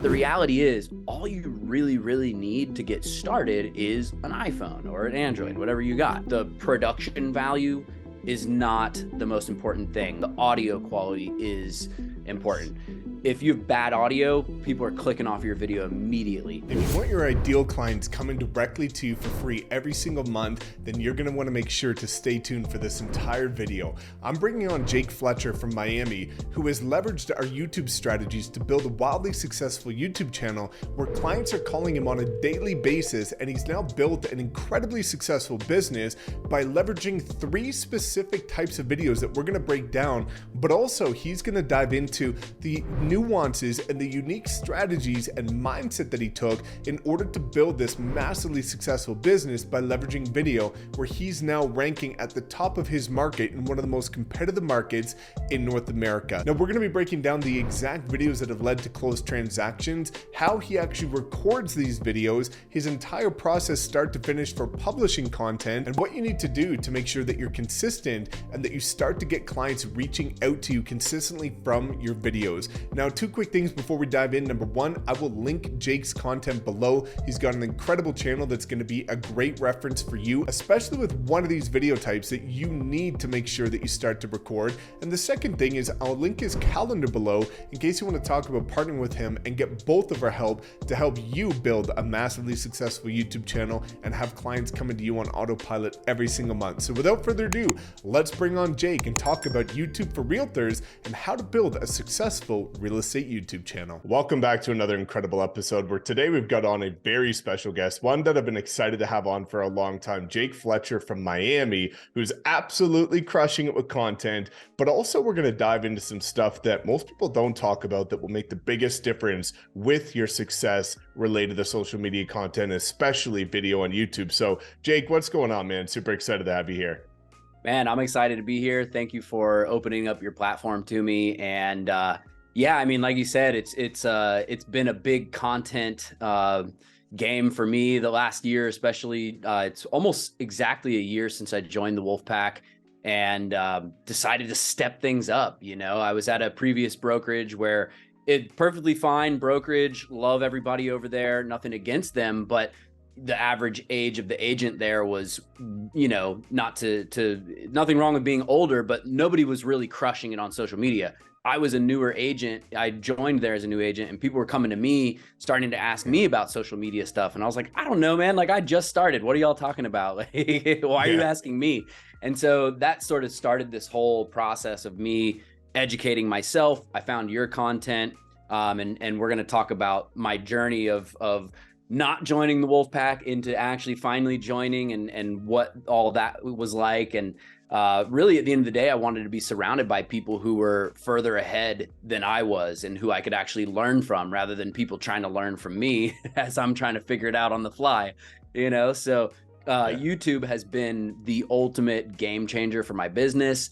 The reality is, all you really need to get started is an iPhone or an Android, whatever you got. The production value is not the most important thing. The audio quality is important. If you have bad audio, people are clicking off your video immediately. If you want your ideal clients coming directly to you for free every single month, then you're gonna wanna make sure to stay tuned for this entire video. I'm bringing on Jake Fletcher from Miami, who has leveraged our YouTube strategies to build a wildly successful YouTube channel where clients are calling him on a daily basis, and he's now built an incredibly successful business by leveraging 3 specific types of videos that we're gonna break down, but also he's gonna dive into the nuances and the unique strategies and mindset that he took in order to build this massively successful business by leveraging video, where he's now ranking at the top of his market in one of the most competitive markets in North America. Now, we're going to be breaking down the exact videos that have led to closed transactions, how he actually records these videos, his entire process start to finish for publishing content, and what you need to do to make sure that you're consistent and that you start to get clients reaching out to you consistently from your videos. Now, 2 quick things before we dive in. Number 1, I will link Jake's content below. He's got an incredible channel that's going to be a great reference for you, especially with one of these video types that you need to make sure that you start to record. And the second thing is I'll link his calendar below in case you want to talk about partnering with him and get both of our help to help you build a massively successful YouTube channel and have clients coming to you on autopilot every single month. So without further ado, let's bring on Jake and talk about YouTube for Realtors and how to build a successful real estate YouTube channel. Welcome back to another incredible episode where today we've got on a very special guest, one that I've been excited to have on for a long time, Jake Fletcher from Miami, who's absolutely crushing it with content, but also we're going to dive into some stuff that most people don't talk about that will make the biggest difference with your success related to social media content, especially video on YouTube. So Jake, what's going on, man? Super excited to have you here. Man, I'm excited to be here. Thank you for opening up your platform to me. And yeah, I mean, like you said, it's been a big content game for me the last year, especially. It's almost exactly a year since I joined the Wolfpack and decided to step things up. You know, I was at a previous brokerage where it perfectly fine brokerage, love everybody over there, nothing against them, but the average age of the agent there was, you know, nothing wrong with being older, but nobody was really crushing it on social media. I was a newer agent. I joined there as a new agent, and people were coming to me, starting to ask me about social media stuff. And I was like, I don't know, man. Like, I just started. What are y'all talking about? Like, why are you asking me? And so that sort of started this whole process of me educating myself. I found your content, and we're going to talk about my journey of not joining the Wolfpack into actually finally joining, and what all that was like. And really, at the end of the day, I wanted to be surrounded by people who were further ahead than I was and who I could actually learn from, rather than people trying to learn from me as I'm trying to figure it out on the fly, you know? So YouTube has been the ultimate game changer for my business.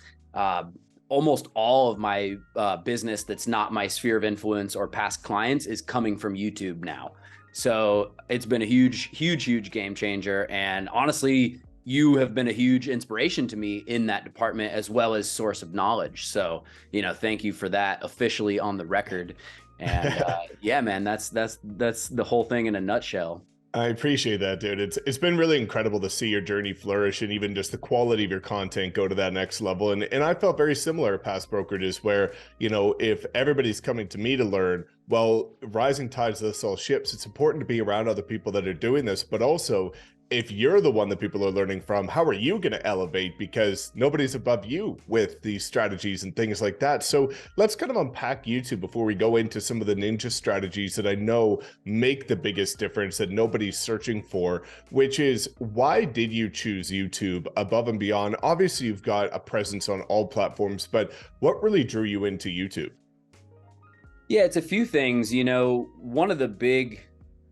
Almost all of my business that's not my sphere of influence or past clients is coming from YouTube now. So it's been a huge game changer. And honestly, you have been a huge inspiration to me in that department, as well as source of knowledge. So, you know, thank you for that, officially on the record. And yeah, man, that's the whole thing in a nutshell. I appreciate that, dude. It's been really incredible to see your journey flourish, and even just the quality of your content go to that next level. And I felt very similar at past brokerages where, you know, if everybody's coming to me to learn, well, rising tides lifts all ships. It's important to be around other people that are doing this, but also if you're the one that people are learning from, how are you going to elevate? Because nobody's above you with these strategies and things like that. So let's kind of unpack YouTube before we go into some of the ninja strategies that I know make the biggest difference that nobody's searching for, which is, why did you choose YouTube above and beyond? Obviously, you've got a presence on all platforms, but what really drew you into YouTube? Yeah, it's a few things. You know, one of the big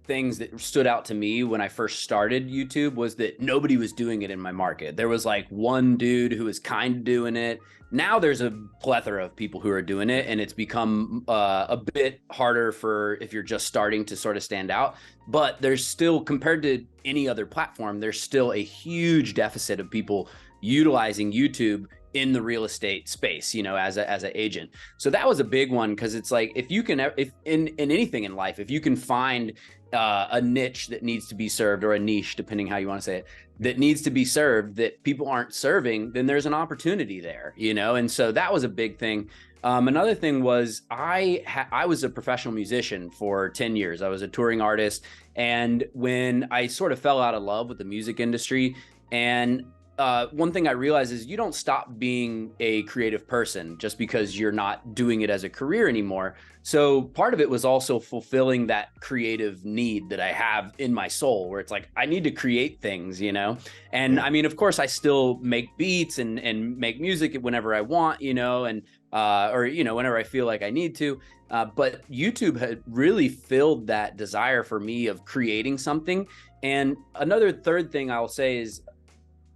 things that stood out to me when I first started YouTube was that nobody was doing it in my market. There was like one dude who was kind of doing it. Now there's a plethora of people who are doing it, and it's become a bit harder for if you're just starting to sort of stand out. But there's still, compared to any other platform, there's still a huge deficit of people utilizing YouTube in the real estate space, you know, as an agent. So that was a big one, because it's like, if you can, if in anything in life, if you can find a niche that needs to be served, or a niche, depending how you want to say it, that needs to be served that people aren't serving, then there's an opportunity there, you know? And so that was a big thing. Another thing was I was a professional musician for 10 years. I was a touring artist. And when I sort of fell out of love with the music industry, and one thing I realized is you don't stop being a creative person just because you're not doing it as a career anymore. So part of it was also fulfilling that creative need that I have in my soul, where it's like, I need to create things, you know? And I mean, of course, I still make beats and make music whenever I want, you know, and or, you know, whenever I feel like I need to. But YouTube had really filled that desire for me of creating something. And another third thing I'll say is,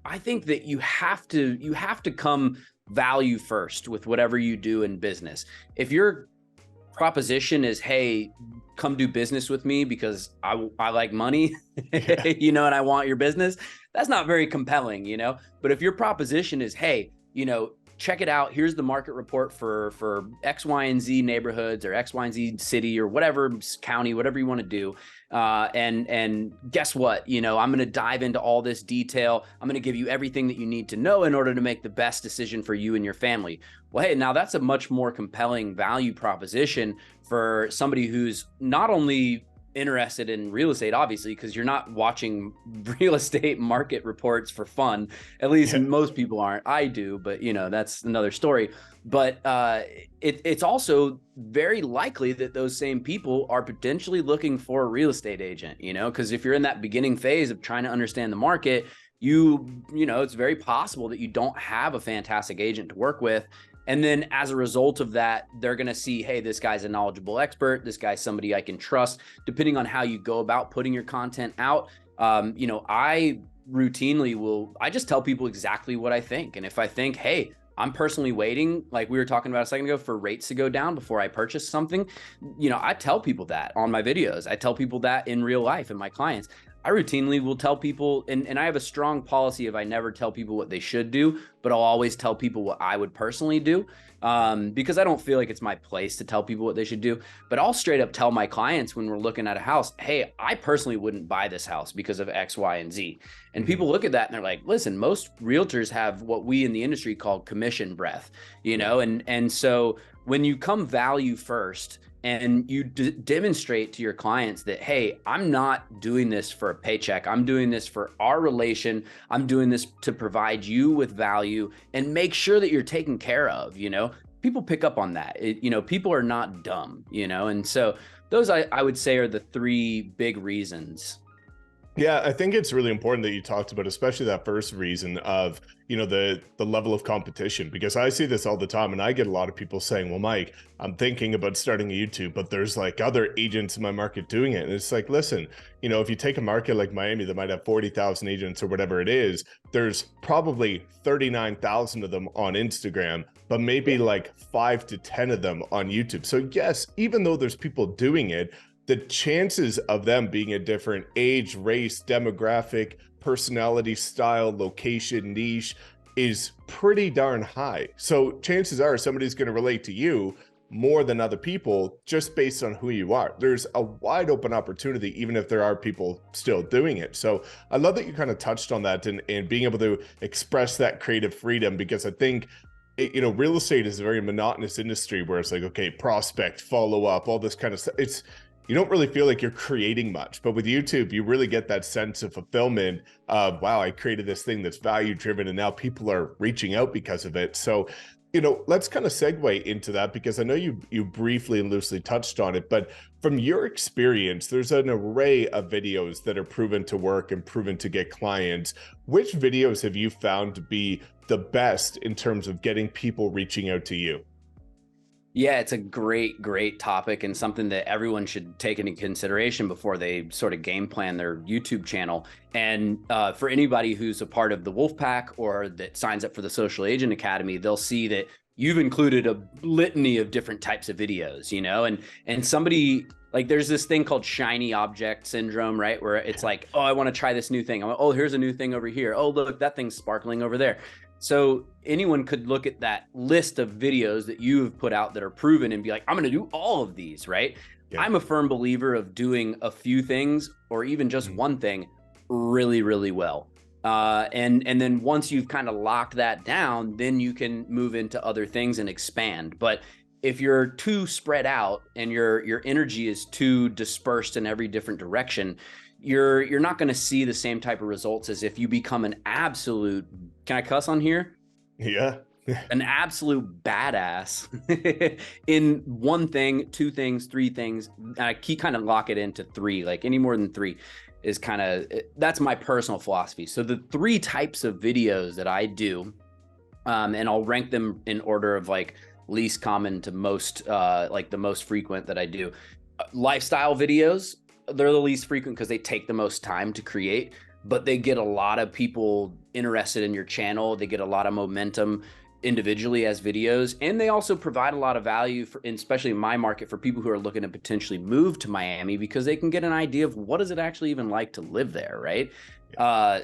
I think that you have to come value first with whatever you do in business. If your proposition is, hey, come do business with me because I like money, you know, and I want your business, that's not very compelling, you know. But if your proposition is, hey, you know, check it out, here's the market report for X, Y, and Z neighborhoods, or X, Y, and Z city, or whatever county, whatever you want to do. And guess what? You know, I'm going to dive into all this detail. I'm going to give you everything that you need to know in order to make the best decision for you and your family. Well, hey, now that's a much more compelling value proposition for somebody who's not only interested in real estate, obviously, because you're not watching real estate market reports for fun. At least most people aren't. I do, but you know, that's another story. But it's also very likely that those same people are potentially looking for a real estate agent, you know, because if you're in that beginning phase of trying to understand the market, you know, it's very possible that you don't have a fantastic agent to work with. And then as a result of that, they're going to see, hey, this guy's a knowledgeable expert. This guy's somebody I can trust, depending on how you go about putting your content out. You know, I just tell people exactly what I think. And if I think, hey, I'm personally waiting, like we were talking about a second ago, for rates to go down before I purchase something, you know, I tell people that on my videos. I tell people that in real life, and my clients. I routinely will tell people, and I have a strong policy of I never tell people what they should do, but I'll always tell people what I would personally do, because I don't feel like it's my place to tell people what they should do. But I'll straight up tell my clients when we're looking at a house, hey, I personally wouldn't buy this house because of X, Y, and Z. And people look at that and they're like, listen, most realtors have what we in the industry call commission breath, you know? And so when you come value first, and you demonstrate to your clients that, hey, I'm not doing this for a paycheck. I'm doing this for our relation. I'm doing this to provide you with value and make sure that you're taken care of, you know, people pick up on that. You know, people are not dumb, you know, and so those I would say are the three big reasons. Yeah, I think it's really important that you talked about, especially that first reason of, you know, the level of competition, because I see this all the time and I get a lot of people saying, well, Mike, I'm thinking about starting a YouTube, but there's like other agents in my market doing it. And it's like, listen, you know, if you take a market like Miami that might have 40,000 agents or whatever it is, there's probably 39,000 of them on Instagram, but maybe like 5 to 10 of them on YouTube. So yes, even though there's people doing it, the chances of them being a different age, race, demographic, personality, style, location, niche is pretty darn high. So chances are somebody's going to relate to you more than other people just based on who you are. There's a wide open opportunity, even if there are people still doing it. So I love that you kind of touched on that and being able to express that creative freedom, because I think, you know, real estate is a very monotonous industry where it's like, okay, prospect, follow up, all this kind of stuff. You don't really feel like you're creating much, but with YouTube, you really get that sense of fulfillment of, wow, I created this thing that's value driven and now people are reaching out because of it. So, you know, let's kind of segue into that, because I know you briefly and loosely touched on it, but from your experience, there's an array of videos that are proven to work and proven to get clients. Which videos have you found to be the best in terms of getting people reaching out to you? Yeah, it's a great topic, and something that everyone should take into consideration before they sort of game plan their YouTube channel. And for anybody who's a part of the Wolfpack or that signs up for the Social Agent Academy, they'll see that you've included a litany of different types of videos, you know, and somebody, like, there's this thing called shiny object syndrome, right? Where it's like, oh, I want to try this new thing. Oh, here's a new thing over here. Oh, look, that thing's sparkling over there. So anyone could look at that list of videos that you have put out that are proven and be like, I'm going to do all of these, right? Yeah. I'm a firm believer of doing a few things or even just one thing really, really well. And then once you've kind of locked that down, then you can move into other things and expand. But if you're too spread out and your energy is too dispersed in every different direction, you're not going to see the same type of results as if you become an absolute, can I cuss on here? Yeah. An absolute badass in one thing, two things, three things. I keep kind of lock it into three, like any more than three is kind of, that's my personal philosophy. So the three types of videos that I do, and I'll rank them in order of like least common to most, like the most frequent that I do. Lifestyle videos, they're the least frequent because they take the most time to create, but they get a lot of people interested in your channel. They get a lot of momentum individually as videos, and they also provide a lot of value for, especially in my market, for people who are looking to potentially move to Miami, because they can get an idea of what is it actually even like to live there, right?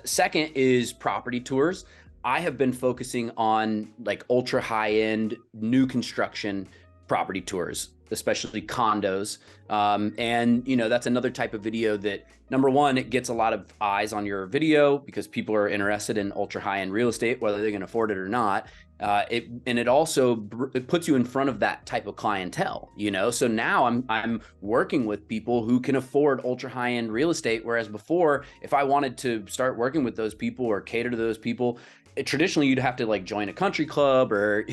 Second is property tours. I have been focusing on like ultra high end new construction property tours, especially condos. And you know, that's another type of video that, number one, it gets a lot of eyes on your video because people are interested in ultra high end real estate, whether they can afford it or not. It also it puts you in front of that type of clientele, you know. So now I'm working with people who can afford ultra high end real estate, whereas before, if I wanted to start working with those people or cater to those people, traditionally you'd have to like join a country club or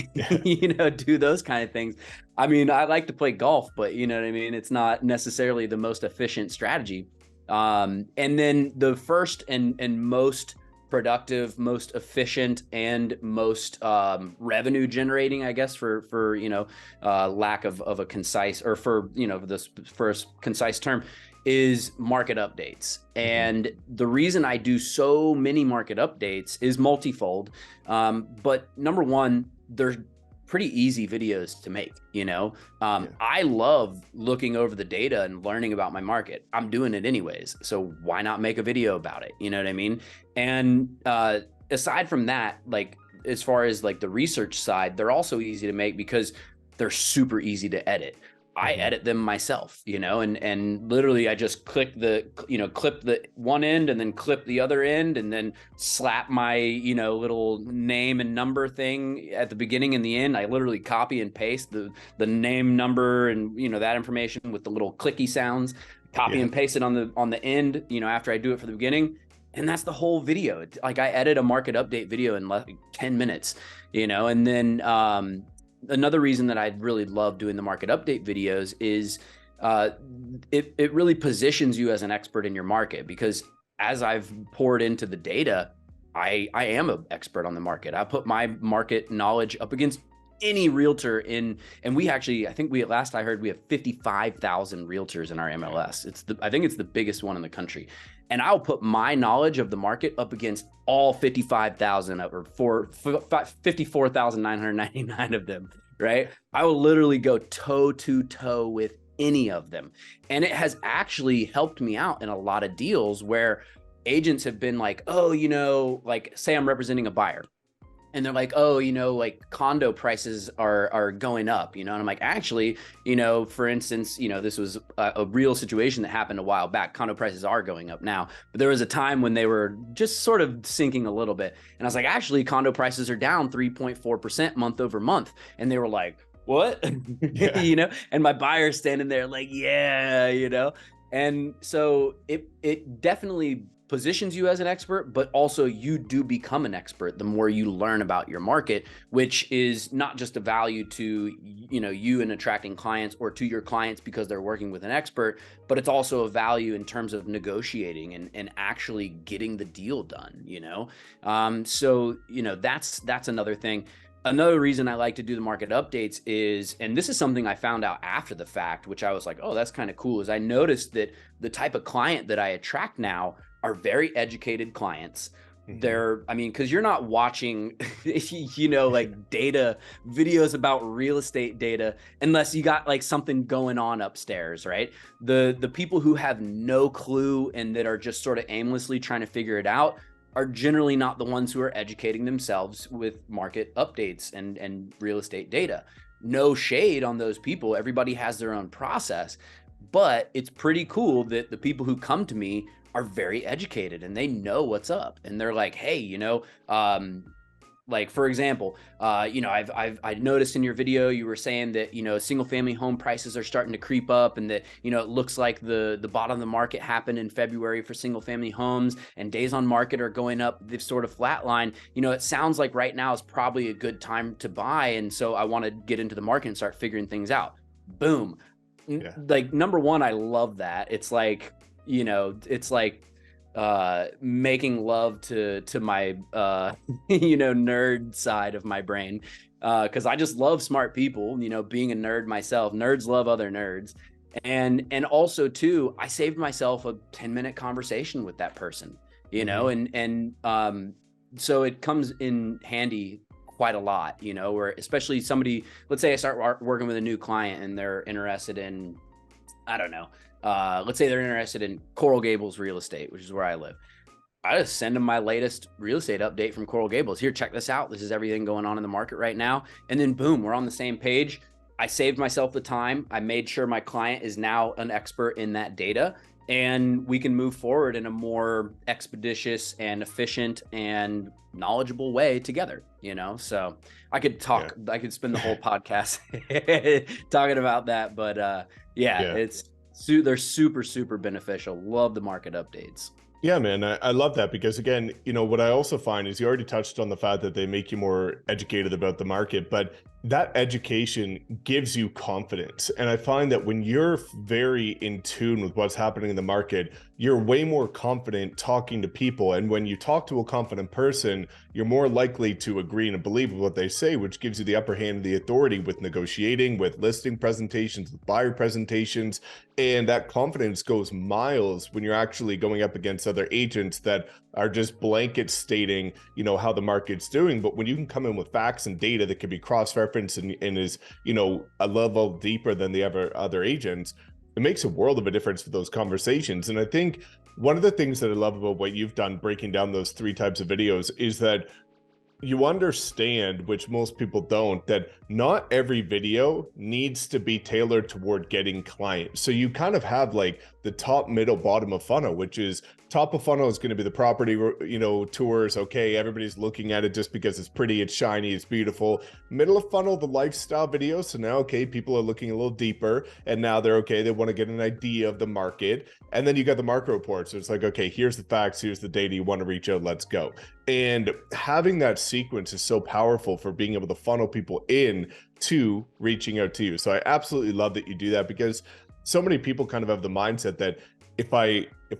you know, do those kind of things. I mean, I like to play golf, but you know what I mean, it's not necessarily the most efficient strategy. And then the first and most productive, most efficient, and most revenue generating, I guess, for you know, lack of a concise, or for, you know, this first concise term, is market updates. And the reason I do so many market updates is multifold. But number one, they're pretty easy videos to make, you know. I love looking over the data and learning about my market. I'm doing it anyways, so why not make a video about it? You know what I mean? And aside from that, like as far as like the research side, they're also easy to make because they're super easy to edit. I edit them myself, you know, and literally I just click the, you know, clip the one end and then clip the other end and then slap my, you know, little name and number thing at the beginning and the end. I literally copy and paste the name, number, and, you know, that information with the little clicky sounds, copy and paste it on the end, you know, after I do it for the beginning. And that's the whole video. Like I edit a market update video in like 10 minutes, you know. And then another reason that I really love doing the market update videos is it really positions you as an expert in your market, because as I've poured into the data, I am an expert on the market. I put my market knowledge up against any realtor in, and we actually, I think last I heard, we have 55,000 realtors in our MLS. I think it's the biggest one in the country. And I'll put my knowledge of the market up against all 55,000 or 54,999 of them, right? I will literally go toe to toe with any of them. And it has actually helped me out in a lot of deals where agents have been like, oh, you know, like say I'm representing a buyer, and they're like, oh, you know, like condo prices are going up, you know? And I'm like, actually, you know, for instance, you know, this was a real situation that happened a while back. Condo prices are going up now, but there was a time when they were just sort of sinking a little bit. And I was like, actually, condo prices are down 3.4% month over month. And they were like, what? You know? And my buyer's standing there like, yeah, you know? And so it definitely positions you as an expert, but also you do become an expert the more you learn about your market, which is not just a value to, you know, you in attracting clients or to your clients because they're working with an expert, but it's also a value in terms of negotiating and actually getting the deal done, you know? So, you know, that's another thing. Another reason I like to do the market updates is, and this is something I found out after the fact, which I was like, oh, that's kind of cool, is I noticed that the type of client that I attract now are very educated clients. They're, I mean, because you're not watching, you know, like data videos about real estate data unless you got like something going on upstairs, right? The people who have no clue and that are just sort of aimlessly trying to figure it out, are generally not the ones who are educating themselves with market updates and real estate data. No shade on those people. Everybody has their own process, but it's pretty cool that the people who come to me are very educated and they know what's up. And they're like, hey, like for example, I noticed in your video, you were saying that, single family home prices are starting to creep up and that, it looks like the bottom of the market happened in February for single family homes and days on market are going up. They've sort of flatlined. It sounds like right now is probably a good time to buy. And so I want to get into the market and start figuring things out. Boom. Yeah. Like number one, I love that. It's like, it's like, making love to my nerd side of my brain, because I just love smart people, being a nerd myself. Nerds love other nerds, and also too, I saved myself a 10-minute conversation with that person, and so it comes in handy quite a lot, where especially somebody, let's say I start working with a new client and they're interested in, I don't know, let's say they're interested in Coral Gables real estate, which is where I live. I just send them my latest real estate update from Coral Gables. Here, check this out. This is everything going on in the market right now. And then boom, we're on the same page. I saved myself the time. I made sure my client is now an expert in that data, and we can move forward in a more expeditious and efficient and knowledgeable way together, So I could talk, I could spend the whole podcast talking about that, but they're super, super beneficial. Love the market updates. Yeah, man, I love that because again, what I also find is you already touched on the fact that they make you more educated about the market, but that education gives you confidence. And I find that when you're very in tune with what's happening in the market, you're way more confident talking to people. And when you talk to a confident person, you're more likely to agree and believe with what they say, which gives you the upper hand and the authority with negotiating, with listing presentations, with buyer presentations. And that confidence goes miles when you're actually going up against other agents that are just blanket stating, how the market's doing. But when you can come in with facts and data that can be cross-referenced and is, a level deeper than the other agents, it makes a world of a difference for those conversations. And I think one of the things that I love about what you've done, breaking down those 3 types of videos, is that you understand, which most people don't, that not every video needs to be tailored toward getting clients. So you kind of have like the top, middle, bottom of funnel, which is top of funnel is going to be the property, tours. Okay, everybody's looking at it just because it's pretty, it's shiny, it's beautiful. Middle of funnel, the lifestyle videos. So now, okay, people are looking a little deeper and now they're okay. They want to get an idea of the market. And then you got the market reports. So it's like, okay, here's the facts, here's the data, you want to reach out, let's go. And having that sequence is so powerful for being able to funnel people in to reaching out to you. So I absolutely love that you do that, because so many people kind of have the mindset that if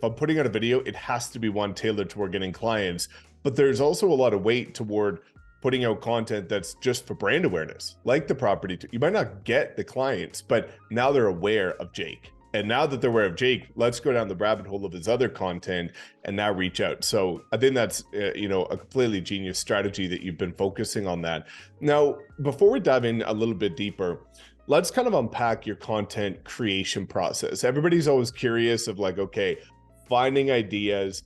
I'm putting out a video, it has to be one tailored toward getting clients. But there's also a lot of weight toward putting out content that's just for brand awareness, like the property. You might not get the clients, but now they're aware of Jake. And now that they're aware of Jake, let's go down the rabbit hole of his other content and now reach out. So I think that's, a completely genius strategy that you've been focusing on that. Now, before we dive in a little bit deeper, let's kind of unpack your content creation process. Everybody's always curious of like, okay, finding ideas,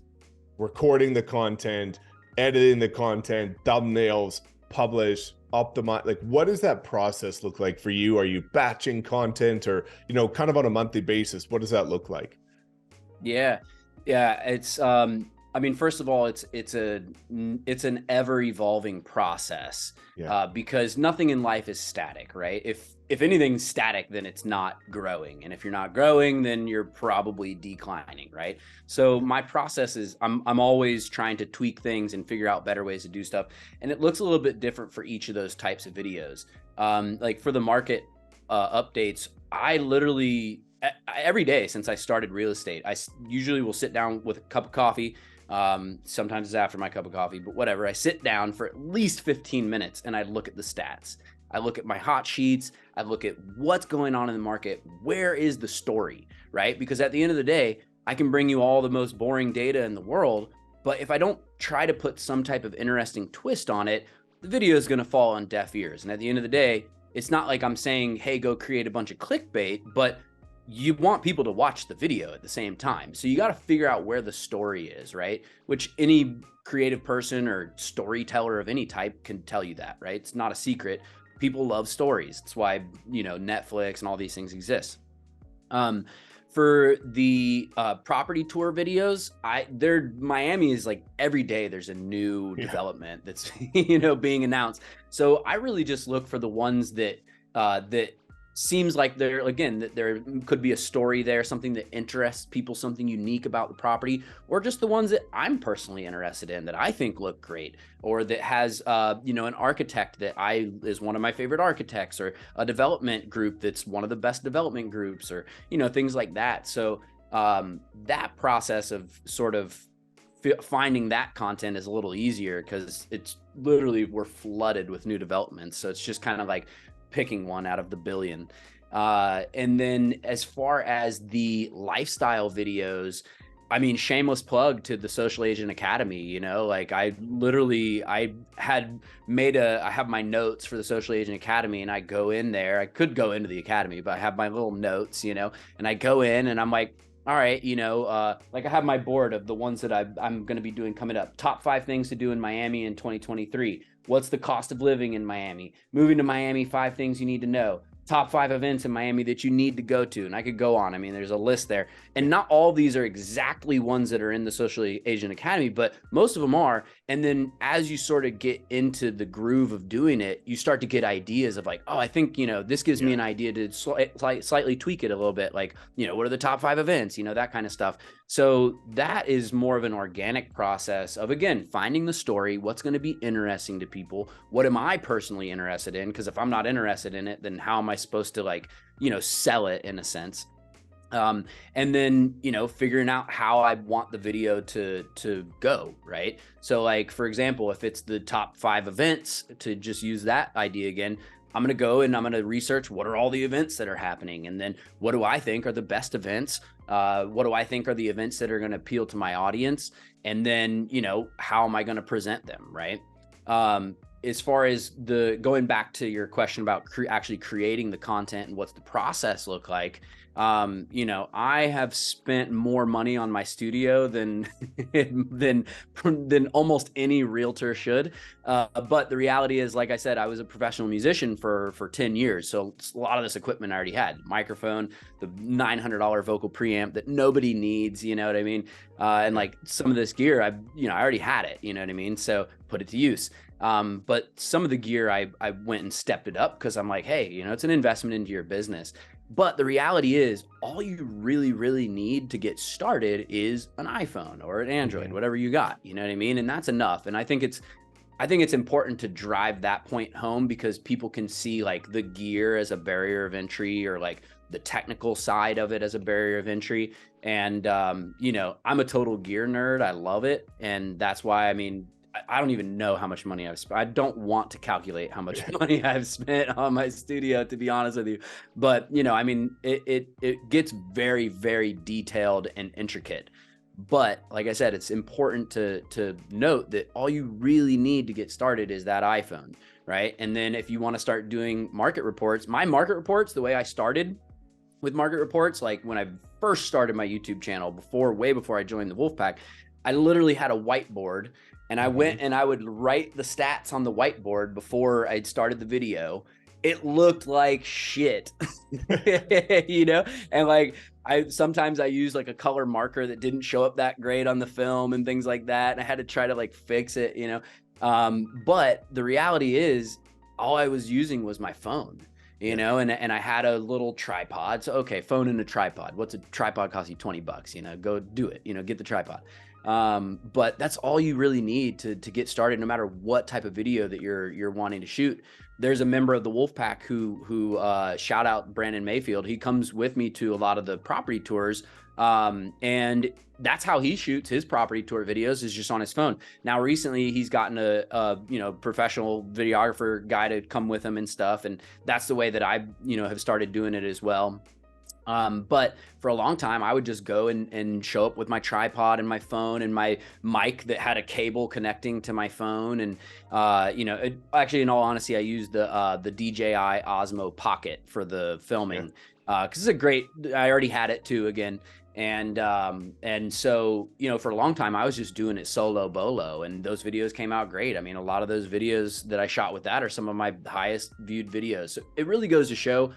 recording the content, editing the content, thumbnails, publish, optimize. Like, what does that process look like for you? Are you batching content or, kind of on a monthly basis? What does that look like? Yeah. It's, first of all, it's an ever evolving process, because nothing in life is static, right? If anything's static, then it's not growing. And if you're not growing, then you're probably declining, right? So my process is I'm always trying to tweak things and figure out better ways to do stuff. And it looks a little bit different for each of those types of videos. Like for the market updates, I literally, every day since I started real estate, I usually will sit down with a cup of coffee. Sometimes it's after my cup of coffee, but whatever. I sit down for at least 15 minutes and I look at the stats. I look at my hot sheets. I look at what's going on in the market. Where is the story, right? Because at the end of the day, I can bring you all the most boring data in the world, but if I don't try to put some type of interesting twist on it, the video is going to fall on deaf ears. And at the end of the day, it's not like I'm saying, hey, go create a bunch of clickbait, but you want people to watch the video at the same time. So you got to figure out where the story is, right? Which any creative person or storyteller of any type can tell you that, right? It's not a secret. People love stories. That's why, Netflix and all these things exist. For the property tour videos, Miami is like every day there's a new development that's being announced. So I really just look for the ones that seems like that there could be a story there, something that interests people, something unique about the property, or just the ones that I'm personally interested in that I think look great, or that has an architect that is one of my favorite architects, or a development group that's one of the best development groups, or things like that. So that process of sort of finding that content is a little easier because it's literally, we're flooded with new developments. So it's just kind of like picking one out of the billion. And then as far as the lifestyle videos, I mean, shameless plug to the Social Agent Academy, like I have my notes for the Social Agent Academy, and I go in there. I could go into the academy, but I have my little notes, and I go in and I'm like, all right, like I have my board of the ones that I'm going to be doing coming up. Top 5 things to do in Miami in 2023. What's the cost of living in Miami? Moving to Miami, 5 things you need to know. Top 5 events in Miami that you need to go to. And I could go on. I mean, there's a list there. And not all these are exactly ones that are in the Social Agent Academy, but most of them are. And then as you sort of get into the groove of doing it, you start to get ideas of like, oh, I think, this gives me an idea to slightly tweak it a little bit. Like, what are the top 5 events, that kind of stuff. So that is more of an organic process of, again, finding the story, what's going to be interesting to people. What am I personally interested in? Because if I'm not interested in it, then how am I supposed to sell it in a sense? And then, figuring out how I want the video to go, right? So like, for example, if it's the top 5 events, to just use that idea again, I'm going to go and I'm going to research what are all the events that are happening. And then what do I think are the best events? What do I think are the events that are going to appeal to my audience? And then, how am I going to present them? Right. As far as going back to your question about actually creating the content and what's the process look like, I have spent more money on my studio than almost any realtor should. But the reality is, like I said, I was a professional musician for 10 years. So a lot of this equipment I already had: microphone, the $900 vocal preamp that nobody needs, you know what I mean? And like some of this gear, I already had it, you know what I mean? So put it to use. But some of the gear I went and stepped it up because I'm like, hey, it's an investment into your business. But the reality is, all you really, really need to get started is an iPhone or an Android, whatever you got, you know what I mean? And that's enough. And I think it's important to drive that point home, because people can see like the gear as a barrier of entry, or like the technical side of it as a barrier of entry. And, I'm a total gear nerd. I love it. And that's why, I don't even know how much money I've spent. I don't want to calculate how much money I've spent on my studio, to be honest with you. But, it gets very, very detailed and intricate. But like I said, it's important to note that all you really need to get started is that iPhone, right? And then if you want to start doing market reports, the way I started with market reports, like when I first started my YouTube channel, way before I joined the Wolfpack, I literally had a whiteboard. And I went and I would write the stats on the whiteboard before I'd started the video. It looked like shit, and like sometimes I used like a color marker that didn't show up that great on the film and things like that. And I had to try to like fix it, but the reality is, all I was using was my phone, and I had a little tripod. So, okay, phone and a tripod. What's a tripod? Cost you $20, go do it, get the tripod. But that's all you really need to get started, no matter what type of video that you're wanting to shoot. There's a member of the Wolfpack who shout out Brandon Mayfield. He comes with me to a lot of the property tours. And that's how he shoots his property tour videos, is just on his phone. Now, recently he's gotten a professional videographer guy to come with him and stuff. And that's the way that I, have started doing it as well. But for a long time, I would just go and show up with my tripod and my phone and my mic that had a cable connecting to my phone. And, actually, in all honesty, I used the DJI Osmo Pocket for the filming. Cause it's a great, I already had it too again. And so, you know, for a long time, I was just doing it solo bolo, and those videos came out great. I mean, a lot of those videos that I shot with that are some of my highest viewed videos. So it really goes to show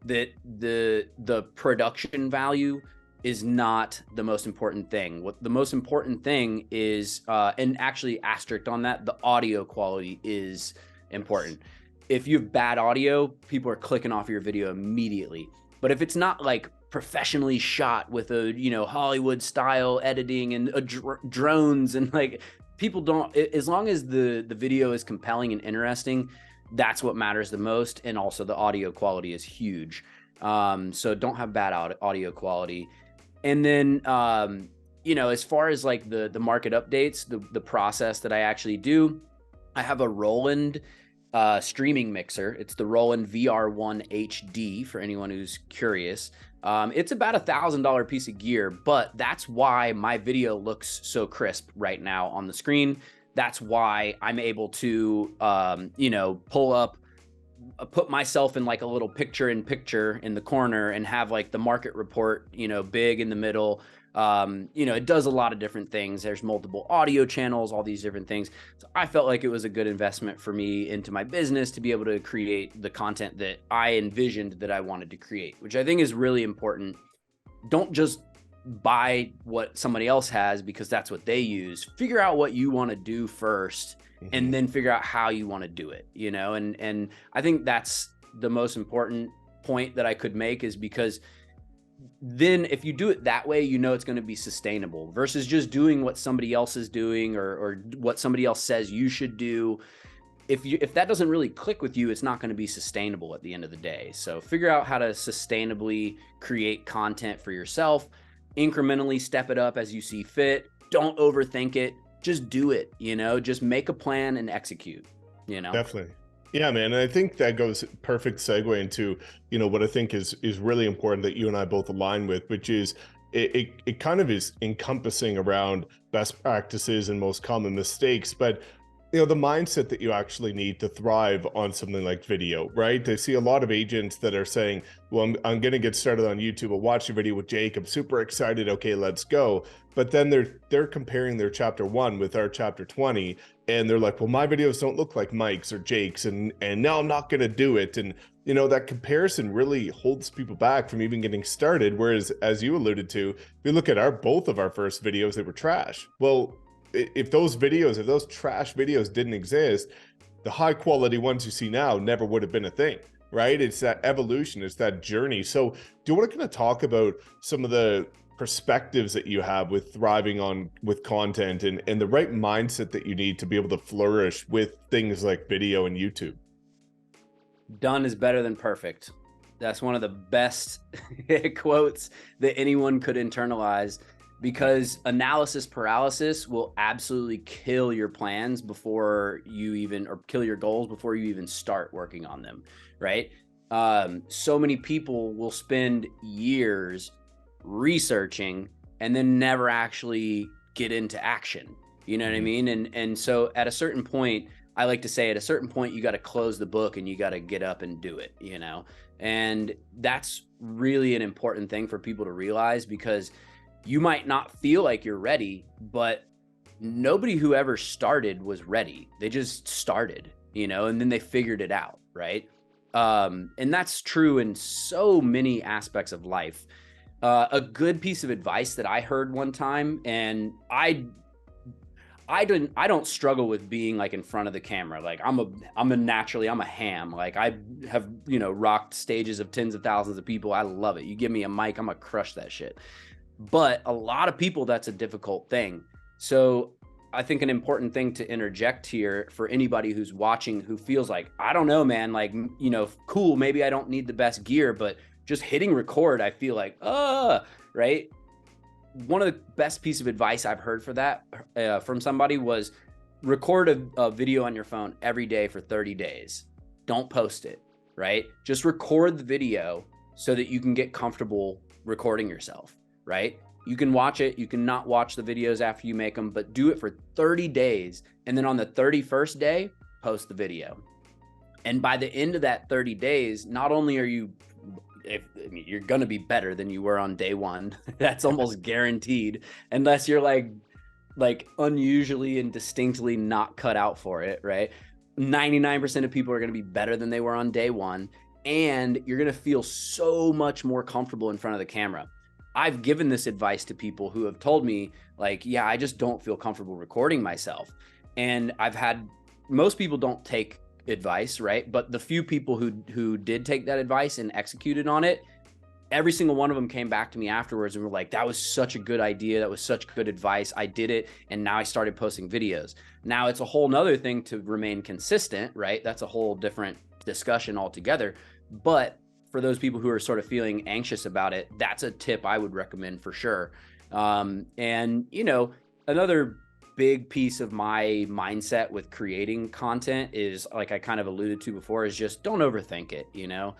that the production value is not the most important thing. What the most important thing is, and actually asterisk on that, the audio quality is important. If you have bad audio, people are clicking off your video immediately. But if it's not like professionally shot with a, you know, Hollywood style editing and drones, and like, people don't, as long as the video is compelling and interesting, that's what matters the most. And also the audio quality is huge. So don't have bad audio quality. And then, you know, as far as like the market updates, the process that I actually do, I have a Roland streaming mixer. It's the Roland VR1 HD for anyone who's curious. It's about $1,000 piece of gear, but that's why my video looks so crisp right now on the screen. That's why I'm able to, you know, pull up, put myself in like a little picture in picture in the corner and have like the market report, you know, big in the middle. You know, it does a lot of different things. There's multiple audio channels, all these different things. So I felt like it was a good investment for me into my business to be able to create the content that I envisioned that I wanted to create, which I think is really important. Don't just buy what somebody else has because that's what they use. Figure out what you want to do first, and then figure out how you want to do it, you know? And I think that's the most important point that I could make, is because then if you do it that way, you know, it's going to be sustainable versus just doing what somebody else is doing, or what somebody else says you should do. If that doesn't really click with you, it's not going to be sustainable at the end of the day. So figure out how to sustainably create content for yourself, incrementally step it up as you see fit. Don't overthink it. Just do it, you know, just make a plan and execute, you know? Definitely. Yeah, man. And I think that goes perfect segue into, you know, what I think is really important that you and I both align with, which is it kind of is encompassing around best practices and most common mistakes, but you know, the mindset that you actually need to thrive on something like video, right? I see a lot of agents that are saying, well, I'm going to get started on YouTube. I'll watch a video with Jake. I'm super excited. Okay, let's go. But then they're comparing their chapter 1 with our chapter 20. And they're like, well, my videos don't look like Mike's or Jake's. And now I'm not going to do it. And, you know, that comparison really holds people back from even getting started. Whereas, as you alluded to, if you look at both of our first videos, they were trash. Well, if those trash videos didn't exist, the high quality ones you see now never would have been a thing, right? It's that evolution, it's that journey. So do you want to kind of talk about some of the perspectives that you have with thriving with content, and the right mindset that you need to be able to flourish with things like video and YouTube? Done is better than perfect. That's one of the best quotes that anyone could internalize, because analysis paralysis will absolutely kill your plans before you even, or kill your goals before you even start working on them, right? So many people will spend years researching and then never actually get into action. You know what I mean? And so at a certain point, I like to say, at a certain point, you got to close the book and you got to get up and do it, you know? And that's really an important thing for people to realize, because you might not feel like you're ready, but nobody who ever started was ready. They just started, you know, and then they figured it out, right? And that's true in so many aspects of life. A good piece of advice that I heard one time, and I don't struggle with being like in front of the camera. Like I'm a ham. Like I have, you know, rocked stages of tens of thousands of people. I love it. You give me a mic, I'm gonna crush that shit. But a lot of people, that's a difficult thing. So I think an important thing to interject here for anybody who's watching, who feels like, I don't know, man, like, you know, cool, maybe I don't need the best gear, but just hitting record, I feel like, right? One of the best piece of advice I've heard for that from somebody was, record a video on your phone every day for 30 days. Don't post it, right? Just record the video so that you can get comfortable recording yourself, right? You can watch it. You can not watch the videos after you make them, but do it for 30 days. And then on the 31st day, post the video. And by the end of that 30 days, not only are you I mean, you're going to be better than you were on day one. That's almost guaranteed, unless you're like unusually and distinctly not cut out for it, right? 99% of people are going to be better than they were on day one. And you're going to feel so much more comfortable in front of the camera. I've given this advice to people who have told me like, yeah, I just don't feel comfortable recording myself. And I've had, most people don't take advice, right? But the few people who did take that advice and executed on it, every single one of them came back to me afterwards and were like, that was such a good idea. That was such good advice. I did it. And now I started posting videos. Now it's a whole nother thing to remain consistent, right? That's a whole different discussion altogether. But for those people who are sort of feeling anxious about it, that's a tip I would recommend for sure. And, you know, another big piece of my mindset with creating content is, like I kind of alluded to before, is just don't overthink it. You know,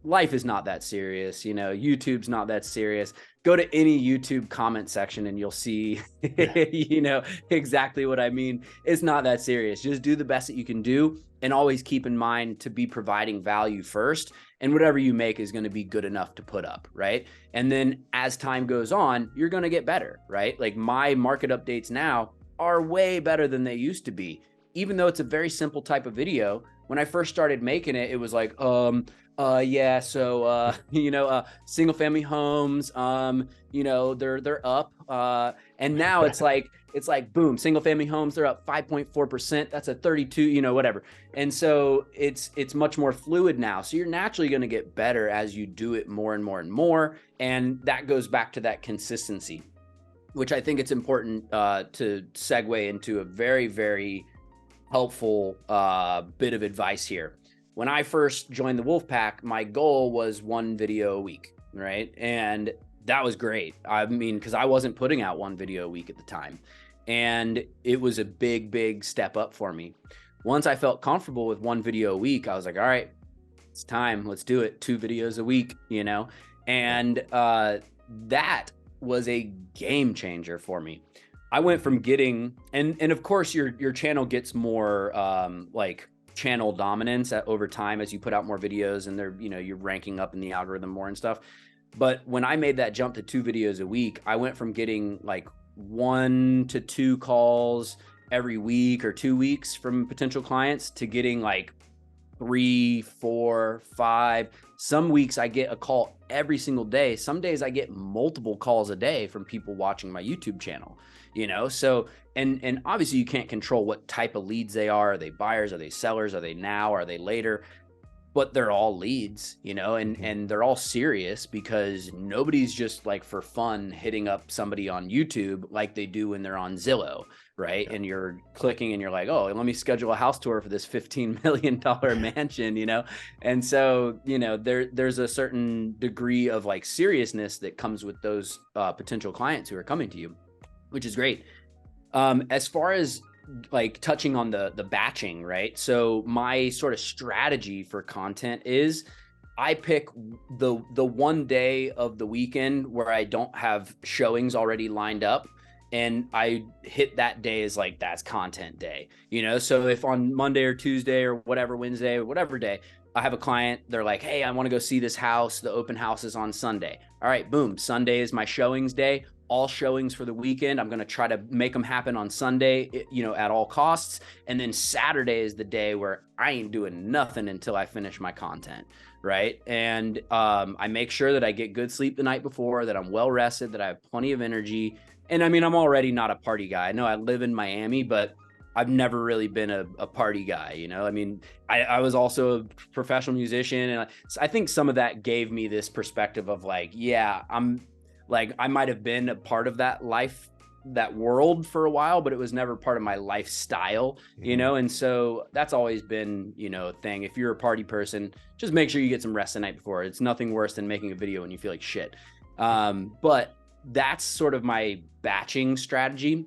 life is not that serious. You know, YouTube's not that serious. Go to any YouTube comment section and you'll see, you know, exactly what I mean. It's not that serious. Just do the best that you can do, and always keep in mind to be providing value first. And whatever you make is going to be good enough to put up, right? And then as time goes on, you're going to get better, right? Like my market updates now are way better than they used to be. Even though it's a very simple type of video, when I first started making it, it was like, yeah, so, you know, single family homes, you know, they're up. And now it's like, boom, single family homes, they're up 5.4%. That's a 32, you know, whatever. And so it's much more fluid now. So you're naturally going to get better as you do it more and more and more. And that goes back to that consistency, which I think it's important to segue into a very, very helpful bit of advice here. When I first joined the Wolfpack, my goal was 1 video a week, right? And that was great. I mean, because I wasn't putting out 1 video a week at the time. And it was a big, big step up for me. Once I felt comfortable with 1 video a week, I was like, all right, it's time. Let's do it. 2 videos a week, you know? And that was a game changer for me. I went from getting, and of course your channel gets more like channel dominance over time as you put out more videos, and they're, you know, you're ranking up in the algorithm more and stuff. But when I made that jump to 2 videos a week, I went from getting like 1 to 2 calls every week or 2 weeks from potential clients to getting like 3, 4, 5. Some weeks I get a call every single day. Some days I get multiple calls a day from people watching my YouTube channel, you know? So, and obviously you can't control what type of leads they are. Are they buyers? Are they sellers? Are they now? Are they later? But they're all leads, you know, and they're all serious, because nobody's just like for fun hitting up somebody on YouTube like they do when they're on Zillow, right? Yeah. And you're clicking and you're like, oh, let me schedule a house tour for this $15 million mansion, you know? And so, you know, there's a certain degree of like seriousness that comes with those potential clients who are coming to you, which is great. As far as like touching on the batching, right? So my sort of strategy for content is I pick the one day of the weekend where I don't have showings already lined up, and I hit that day as like, that's content day, you know? So if on Monday or Tuesday or whatever, Wednesday or whatever day, I have a client, they're like, hey, I want to go see this house. The open house is on Sunday. All right, boom. Sunday is my showings day. All showings for the weekend, I'm going to try to make them happen on Sunday, you know, at all costs. And then Saturday is the day where I ain't doing nothing until I finish my content, right? And I make sure that I get good sleep the night before, that I'm well rested, that I have plenty of energy. And I mean, I'm already not a party guy. I know I live in Miami, but I've never really been a party guy, you know? I mean, I was also a professional musician, and I think some of that gave me this perspective of like, yeah, I might have been a part of that life, that world for a while, but it was never part of my lifestyle, you know? And so that's always been, you know, a thing. If you're a party person, just make sure you get some rest the night before. It's nothing worse than making a video when you feel like shit. But that's sort of my batching strategy.